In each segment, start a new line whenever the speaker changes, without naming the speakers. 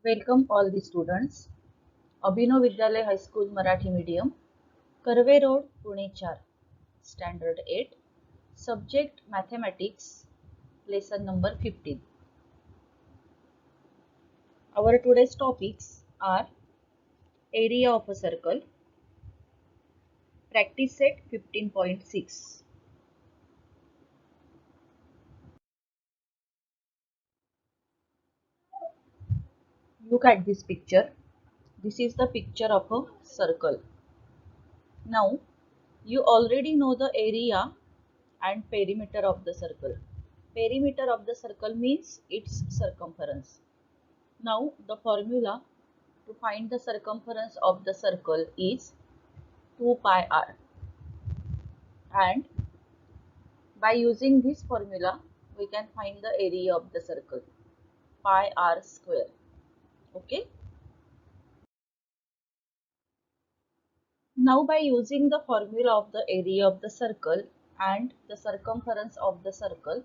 Welcome all the students. Abhinav Vidyalaya High School Marathi Medium, Karve Road, Pune 4, Standard 8, Subject Mathematics, Lesson number 15. Our today's topics are Area of a Circle, Practice Set 15.6. Look at this picture. This is the picture of a circle. Now, you already know the area and perimeter of the circle. Perimeter of the circle means its circumference. Now the formula to find the circumference of the circle is 2 pi r, and by using this formula we can find the area of the circle, pi r square. Okay. Now by using the formula of the area of the circle and the circumference of the circle,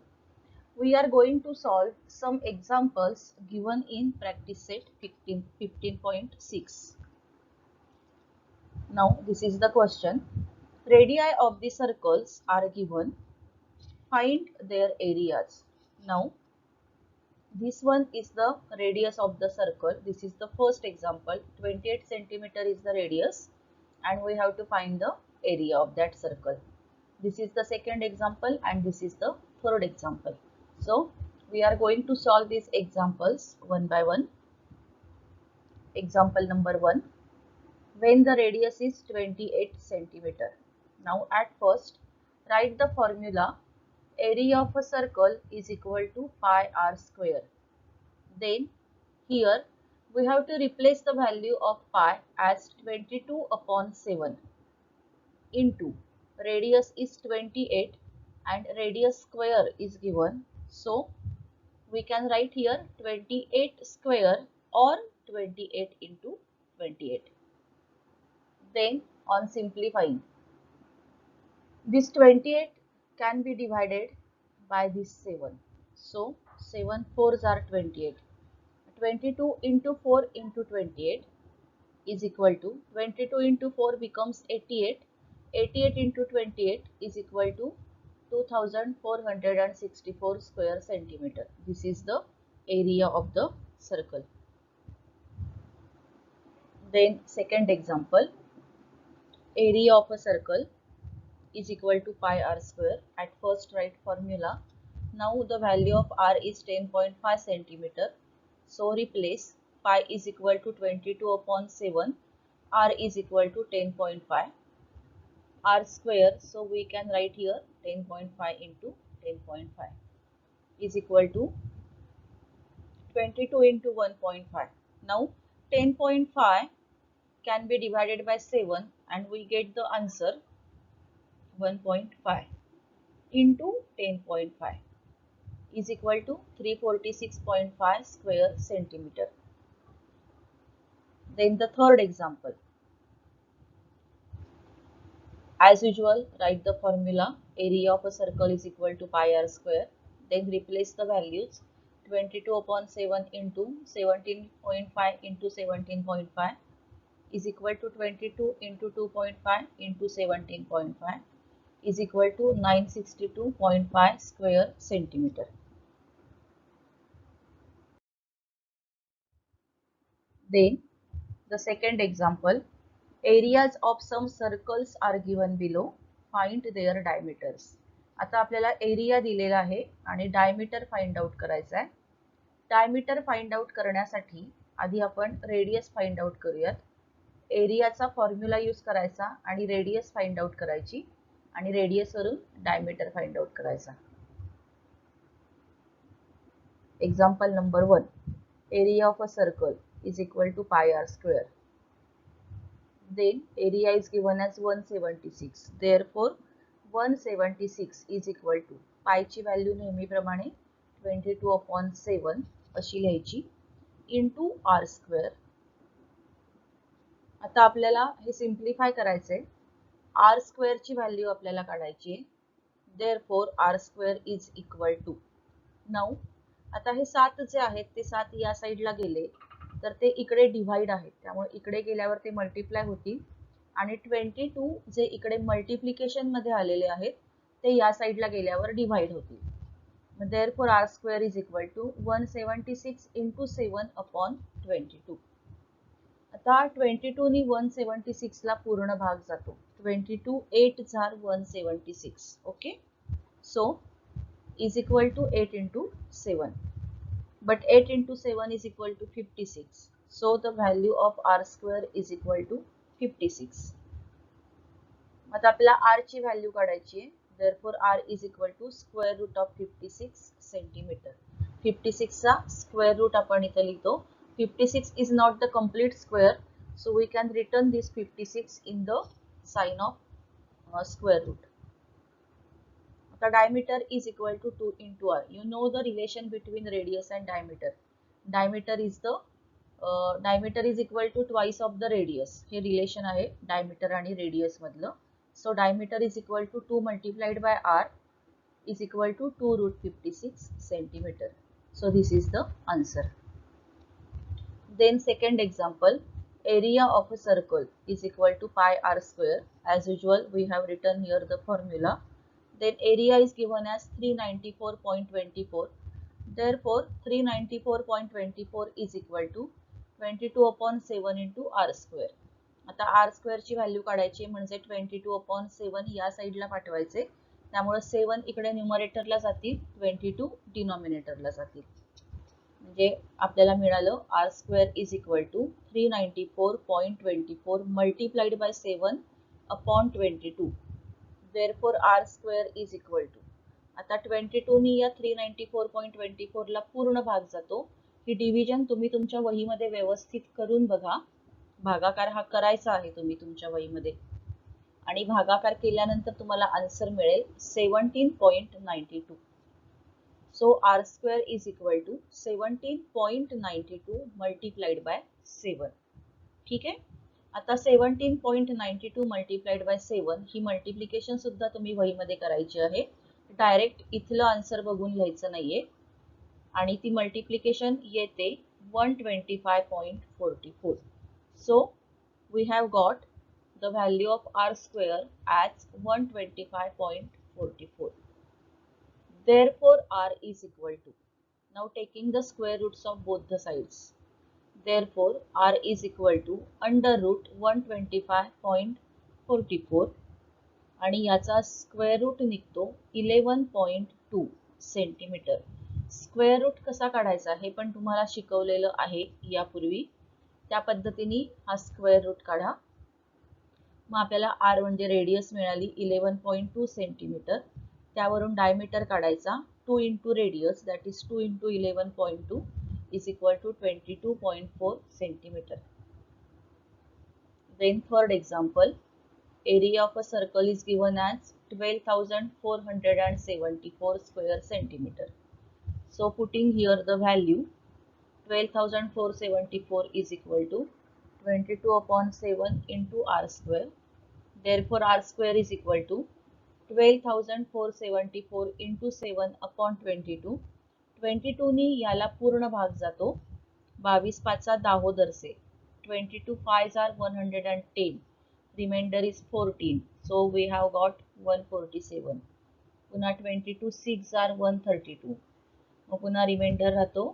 we are going to solve some examples given in practice set 15.6. Now this is the question. Radii of the circles are given. Find their areas. Now this one is the radius of the circle. This is the first example. 28 centimeter is the radius and we have to find the area of that circle. This is the second example and this is the third example. So we are going to solve these examples one by one. Example number 1. When the radius is 28 centimeter. Now at first write the formula. Area of a circle is equal to pi r square. Then here we have to replace the value of pi as 22 upon 7 into radius is 28 and radius square is given. So we can write here 28 square or 28 into 28. Then on simplifying, this 28 can be divided by this 7. So 7 4s are 28. 22 into 4 into 28 is equal to 22 into 4 becomes 88. 88 into 28 is equal to 2464 square centimeter. This is the area of the circle. Then second example, area of a circle is equal to pi r square. At first write formula. Now the value of r is 10.5 centimeter. So replace pi is equal to 22 upon 7. R is equal to 10.5. R square. So we can write here 10.5 into 10.5 is equal to 22 into 1.5. Now 10.5 can be divided by 7 and we get the answer 1.5 into 10.5 is equal to 346.5 square centimeter. Then the third example. As usual, write the formula. Area of a circle is equal to pi r square. Then replace the values. 22 upon 7 into 17.5 into 17.5 is equal to 22 into 2.5 into 17.5 is equal to 962.5 square centimeter. Then the second example, areas of some circles are given below. Find their diameters. आता आपल्याला area दिलेला आहे आणि diameter find out करायचा आहे. Diameter find out करण्यासाठी आधी आपण रेडियस फाइंड आउट करूयात. एरियाचा फॉर्म्युला यूज करायचा आणि रेडियस फाइंड आउट करायची आणि रेडियस वरून डायमीटर फाइंड आउट करायचा. Example number 1. Area of a circle is equal to pi r square. Then area is given as 176. Therefore 176 is equal to pi ची value नेहमीप्रमाणे 22 upon 7 अशी लिहायची into r square. आता आपल्याला हे simplify करायचे. r square ची व्हॅल्यू आपल्याला काढायची आहे. Therefore r square is equal to. Now आता हे 7 जे आहेत ते 7 या साईडला गेले तर ते इकडे डिव्हाइड आहेत, त्यामुळे इकडे गेल्यावर ते मल्टिप्लाय होतील आणि 22 जे इकडे मल्टिप्लिकेशन मध्ये आलेले आहेत ते या साईडला गेल्यावर डिव्हाइड होतील. Therefore r square is equal to 176 into 7 upon 22. आता 22 नी 176 ला पूर्ण भाग जातो. 22 8 are 176. Okay, so is equal to 8 into 7. But 8 into 7 is equal to 56. So the value of r square is equal to 56. आता आपल्याला r ची व्हॅल्यू काढायची आहे. Therefore r is equal to square root of 56 centimeter. 56 चा square root आपण इथे लिहितो. 56 is not the complete square, so we can return this 56 in the sign of square root. The diameter is equal to 2 into r. You know the relation between radius and diameter. Diameter is equal to twice of the radius. हे relation आहे diameter आणि radius मधलं. So diameter is equal to 2 multiplied by r is equal to 2 root 56 centimeter. So this is the answer. Then second example, area of a circle is equal to pi r square. As usual, we have written here the formula. Then area is given as 394.24. Therefore, 394.24 is equal to 22 upon 7 into r square. आता r square ची value काढायची म्हणजे 22 upon 7 या साईडला पाठवायचे. त्यामुळे 7 इकडे न्यूमरेटरला जातील, 22 डिनॉमिनेटरला जातील. म्हणजे आपल्याला मिळालं r square is equal to 394.24 multiplied by 7 upon 22. Therefore r square is equal to, आता 22 नी या 394.24 ला पूर्ण भाग जातो. ही डिव्हिजन तुम्ही तुमच्या वहीमध्ये व्यवस्थित करून बघा. भागाकार हा करायचा आहे तुम्ही तुमच्या वहीमध्ये आणि भागाकार केल्यानंतर तुम्हाला आन्सर मिळेल 17.92. So r square is equal to 17.92 multiplied by 7. ठीक आहे. आता 17.92 multiplied by 7 ही मल्टिप्लिकेशन सुद्धा तुम्ही वहीमध्ये करायची आहे. डायरेक्ट इथलं आन्सर बघून लिहायचं नाहीये आणि ती मल्टिप्लिकेशन येते 125.44. So we have got the value of r square as 125.44. Therefore r is equal to, now taking the square roots of both the sides. Therefore r is equal to under root 125.44 आणि याचा square route निघतो 11.2 centimetre. Square route कसा काढायचा हे पण तुम्हाला शिकवलेलं आहे यापूर्वी. त्या पद्धतीने हा स्क्वेअर रूट काढा. मग आपल्याला r म्हणजे रेडियस मिळाली 11.2 सेंटीमीटर. त्यावरून डायमीटर काढायचा 2 into radius, that is 2 into 11.2 is equal to 22.4 centimeter. Then third example, area of a circle is given as 12,474 square centimeter. So putting here the value 12,474 is equal to 22 upon 7 into r square. Therefore r square is equal to 12,474 into 7 upon 22. 22 नी याला पूर्ण भाग जातो. 22 पाचा दाहोदर से. 22 5s are 110. Remainder is 14. So we have got 147. पुन्हा 22 6 are 132. मग पुन्हा reminder राहतो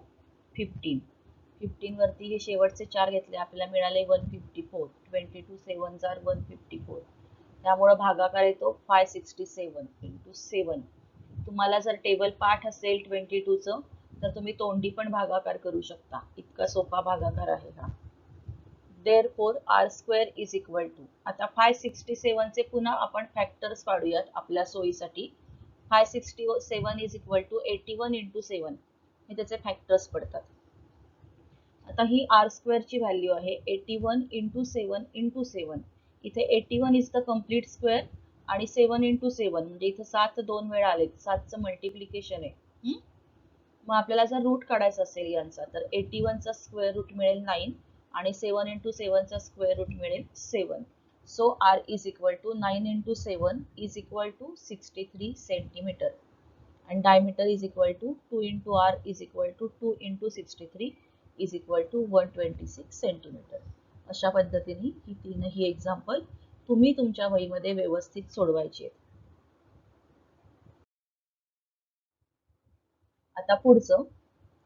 15. 15 वरती हे शेवटचे 4 घेतले आपल्याला मिळाले 154. 22 7s are 154. त्यामुळे भागाकार येतो 567 into 7. तुम्हाला जर टेबल पाठ असेल 22 चं तर तुम्ही तोंडी पण भागाकार करू शकता. इतका सोपा भागाकार आहे हा. Therefore r square is equal to, आता 567 चे पुन्हा आपण फॅक्टर्स काढूयात आपल्या सोयीसाठी. 567 is equal to 81 into 7 हे त्याचे फॅक्टर्स पडतात. आता ही r square ची व्हॅल्यू आहे 81 into 7 into 7. इथे 81 is the complete square आणि 7 into 7 म्हणजे इथे 7 दोन वेळा आले. 7चं मल्टिप्लिकेशन आहे. मग आपल्याला जर रूट काढायचा असेल यांचा तर 81 चा स्क्वेअर रूट मिळेल 9 आणि 7 into 7 चा स्क्वेअर रूट मिळेल 7. So r is equal to 9 into 7 is equal to 63 centimeter and diameter is equal to 2 into r is equal to 2 into 63 is equal to 126 centimetre. अशा पद्धतीने ही तीनही एक्झाम्पल तुम्ही तुमच्या वहीमध्ये व्यवस्थित सोडवायची आहेत. आता पुढचं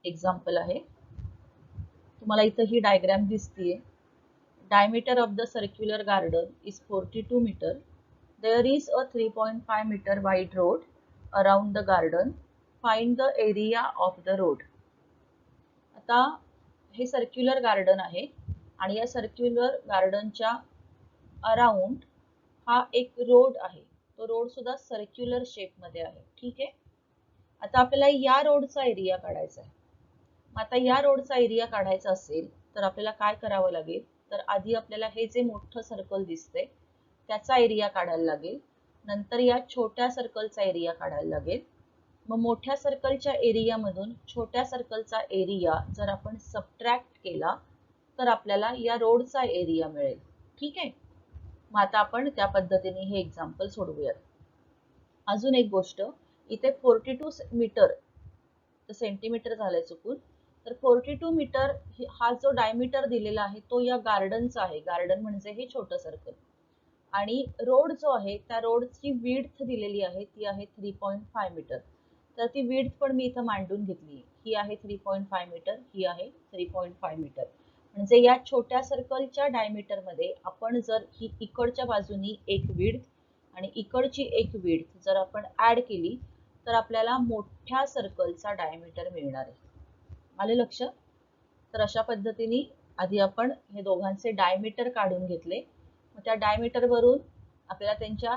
एक्झाम्पल आहे. तुम्हाला इथं ही डायग्राम दिसतीये. Diameter of the circular garden is 42 meter. There is a 3.5 meter wide road around the garden. Find the area of the road. आता हे सर्क्युलर गार्डन आहे आणि या सर्क्युलर गार्डनच्या अराउंड हा एक रोड आहे. तो रोड सुद्धा सर्क्युलर शेप मध्ये आहे. ठीक आहे. आता आपल्याला या रोडचा एरिया काढायचा आहे. आता या रोडचा एरिया काढायचा असेल तर आपल्याला काय करावं लागेल, तर आधी आपल्याला हे जे मोठं सर्कल दिसतंय त्याचा एरिया काढायला लागेल. नंतर या छोट्या सर्कलचा एरिया काढायला लागेल. मग मोठ्या सर्कलच्या एरियामधून छोट्या सर्कलचा एरिया जर आपण सबट्रॅक्ट केला तर आपल्याला या रोडचा एरिया मिळेल. ठीक आहे. मग आता आपण त्या पद्धतीने हे एक्झाम्पल सोडवूयात. अजून एक गोष्ट, इथे 42 मीटर सेंटीमीटर झालंय चुकून, तर 42 मीटर हा जो डायमीटर दिलेला आहे तो या गार्डनचा आहे. गार्डन म्हणजे हे छोटं सर्कल. आणि रोड जो आहे त्या रोडची विड्थ दिलेली आहे ती आहे 3.5 मीटर. तर ती विड्थ पण मी इथं मांडून घेतली. ही आहे 3.5 मीटर, ही आहे 3.5 मीटर. म्हणजे या छोट्या सर्कलच्या डायमीटर मध्ये आपण जर ही इकडच्या बाजूनी एक विड्थ आणि इकडची एक विड्थ जर आपण ऍड केली तर आपल्याला मोठ्या सर्कलचा डायमीटर मिळणार आहे. आले लक्षात? तर अशा पद्धतीने आधी आपण हे दोघांचे डायमीटर काढून घेतले. मग त्या डायमीटर वरून आपल्याला त्यांच्या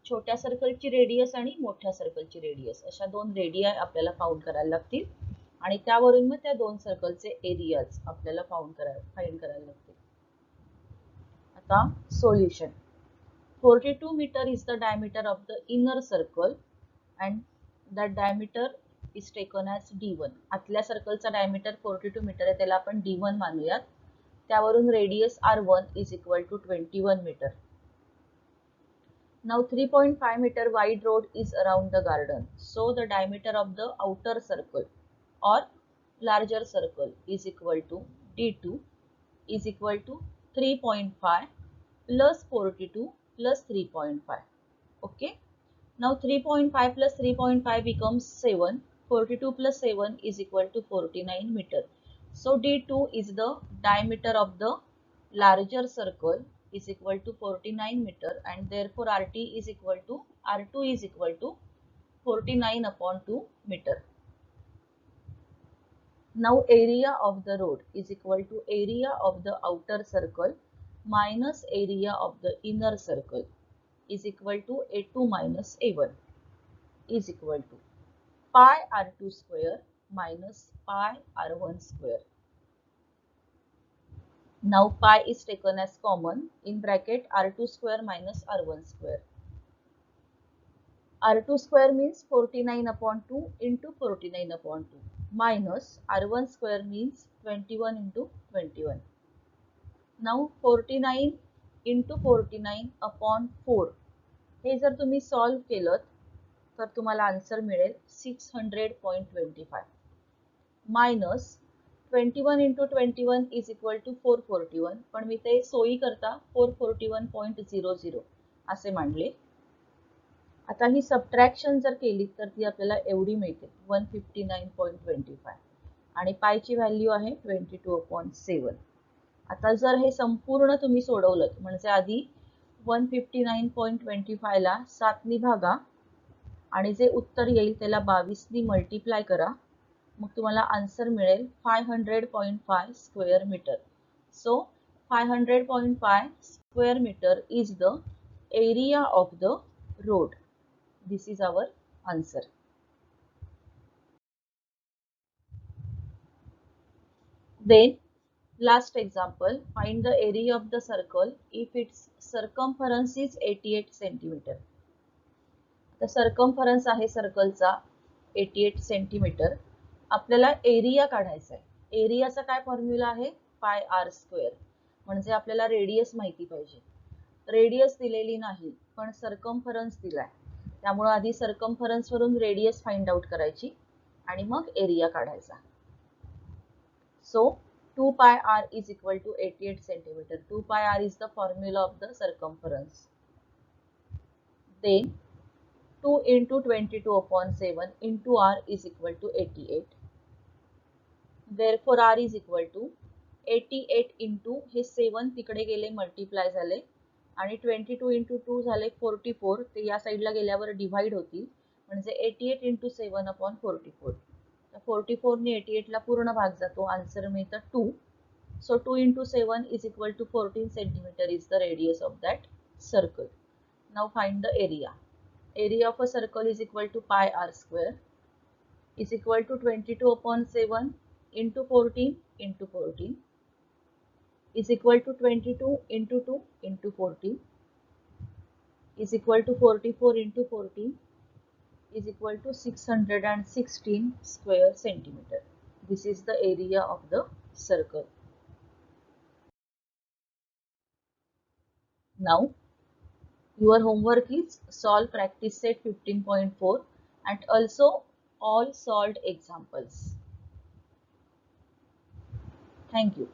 छोट्या सर्कलची रेडियस आणि मोठ्या सर्कलची रेडियस अशा दोन रेडिया आपल्याला फाउंड करायला लागतील आणि त्यावरून मग त्या दोन सर्कलचे एरियाज आपल्याला फाइंड करायला लागतील. आता solution. 42 meter is the diameter of the inner circle and that diameter is taken as D1. आतल्या सर्कलचा डायमीटर 42 मीटर आहे, त्याला आपण D1 मानूयात. त्यावरून radius R1 is equal to 21 meter. Now 3.5 meter wide road is around the garden. So the diameter of the outer circle or larger circle is equal to D2 is equal to 3.5 plus 42 plus 3.5. Okay. Now 3.5 plus 3.5 becomes 7. 42 plus 7 is equal to 49 meter. So D2 is the diameter of the larger circle is equal to 49 meter and therefore RT is equal to R2 is equal to 49 upon 2 meter. Now area of the road is equal to area of the outer circle minus area of the inner circle is equal to A2 minus A1 is equal to pi R2 square minus pi R1 square. Now pi is taken as common in bracket R2 square minus R1 square. R2 square means 49 upon 2 into 49 upon 2 minus R1 square means 21 into 21. Now 49 into 49 upon 4 हे जर तुम्ही solve केलं तर तुम्हाला answer मिळेल 600.25 minus 21 into 21 is equal to 441, पण मी ते सोयी करता 441.00 असे मांडले. आता ही सबट्रॅक्शन जर केली तर ती आपल्याला एवढी मिळते 159.25 आणि पायची व्हॅल्यू आहे 22/7. आता जर हे संपूर्ण तुम्ही सोडवलं म्हणजे आधी 159.25 ला 7 नी भागा आणि जे उत्तर येईल त्याला 22 नी मल्टिप्लाय करा, मग तुम्हाला आन्सर मिळेल 500.5 square metre. So 500.5 square metre is the area of the road. This is our answer. Then last example, find the area of the circle if its circumference is 88 centimeter. The circumference आहे सर्कलचा 88 centimetre. आपल्याला area काढायचा आहे. एरियाचा काय formula आहे पाय R square. म्हणजे आपल्याला radius माहिती पाहिजे. रेडियस दिलेली नाही पण सर्कमफरन्स दिलाय, त्यामुळे आधी सर्कमफरन्स वरून रेडियस फाइंड आउट करायची आणि मग एरिया काढायचा. So 2 pi r is equal to 88 centimeter. 2 pi r is the formula of the circumference. Then 2 into 22 upon 7 into r is equal to 88. Therefore r is equal to 88 into हे 7 तिकडे गेले multiply झाले आणि 22 into 2 झाले 44. ते या साईडला गेल्यावर डिव्हाइड होतील म्हणजे 88 into 7 upon 44. 44 ने 88 ला पूर्ण भाग जातो. आन्सर मिळतं 2. So 2 into 7 is equal to 14 centimeter is the radius of that circle. Now find the area. Area of a circle is equal to pi r square is equal to 22 upon 7 into 14 into 14 is equal to 22 into 2 into 14 is equal to 44 into 14 is equal to 616 square centimeter. This is the area of the circle. Now your homework is solve practice set 15.4 and also all solved examples. Thank you.